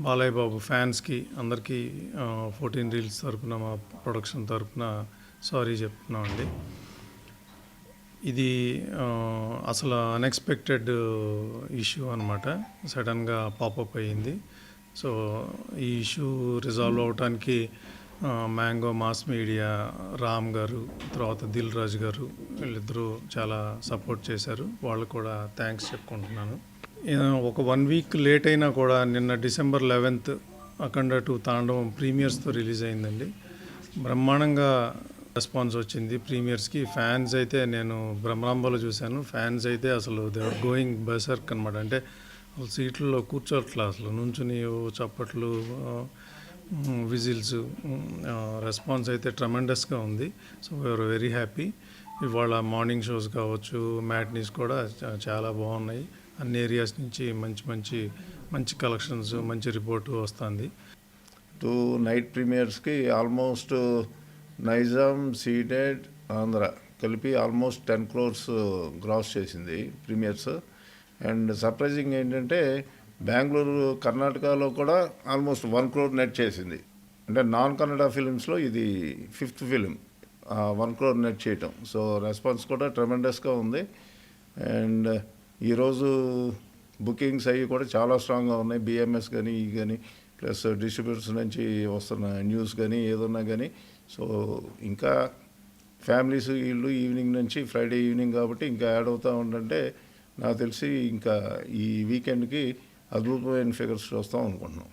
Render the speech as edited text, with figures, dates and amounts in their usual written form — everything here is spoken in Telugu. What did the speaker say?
బాలయ్య బాబు ఫ్యాన్స్కి అందరికీ 14 రీల్స్ తరపున మా ప్రొడక్షన్ తరపున సారీ చెప్తున్నామండి. ఇది అసలు అన్ఎక్స్పెక్టెడ్ ఇష్యూ అనమాట. సడన్గా పాపప్ అయ్యింది. సో ఈ ఇష్యూ రిజాల్వ్ అవడానికి మ్యాంగో మాస్ మీడియా, రామ్ గారు, తర్వాత దిల్ రాజు గారు వీళ్ళిద్దరూ చాలా సపోర్ట్ చేశారు. వాళ్ళు కూడా థ్యాంక్స్ చెప్పుకుంటున్నాను. ఒక 1 వీక్ లేట్ అయినా కూడా నిన్న December 11th అఖండ 2 తాండవం ప్రీమియర్స్తో రిలీజ్ అయిందండి. బ్రహ్మాండంగా రెస్పాన్స్ వచ్చింది ప్రీమియర్స్కి. ఫ్యాన్స్ అయితే నేను బ్రహ్మాంబలో చూశాను. ఫ్యాన్స్ అయితే అసలు దే ఆర్ గోయింగ్ బెసర్క్ అనమాట. అంటే సీట్లలో కూర్చోట్లా, అసలు నుంచుని చప్పట్లు, విజిల్స్, రెస్పాన్స్ అయితే ట్రమెండస్గా ఉంది. So we are very happy. ఇవాళ మార్నింగ్ షోస్ కావచ్చు, మ్యాట్నీస్ కూడా చాలా బాగున్నాయి. అన్ని ఏరియాస్ నుంచి మంచి కలెక్షన్స్, మంచి రిపోర్టు వస్తుంది. 2 నైట్ ప్రీమియర్స్కి ఆల్మోస్ట్ నైజాం, సీడెడ్, ఆంధ్ర కలిపి ఆల్మోస్ట్ 10 crores గ్రాస్ చేసింది ప్రీమియర్స్. అండ్ సర్ప్రైజింగ్ ఏంటంటే బెంగళూరు, కర్ణాటకలో కూడా ఆల్మోస్ట్ 1 crore నెట్ చేసింది. అంటే నాన్ కన్నడ ఫిలిమ్స్లో ఇది 5th ఫిలిం 1 crore నెట్ చేయటం. సో రెస్పాన్స్ కూడా ట్రెమెండస్గా ఉంది. అండ్ ఈరోజు బుకింగ్స్ అవి కూడా చాలా స్ట్రాంగ్గా ఉన్నాయి. బిఎంఎస్ కానీ కానీ ప్లస్ డిస్ట్రిబ్యూటర్స్ నుంచి వస్తున్న న్యూస్ కానీ ఏదన్నా కానీ. సో ఇంకా ఫ్యామిలీస్ వీళ్ళు ఈవినింగ్ నుంచి ఫ్రైడే ఈవినింగ్ కాబట్టి ఇంకా యాడ్ అవుతూ ఉండంటే నాకు తెలిసి ఇంకా ఈ వీకెండ్కి అద్భుతమైన ఫిగర్స్ చూస్తాం అనుకుంటున్నాం.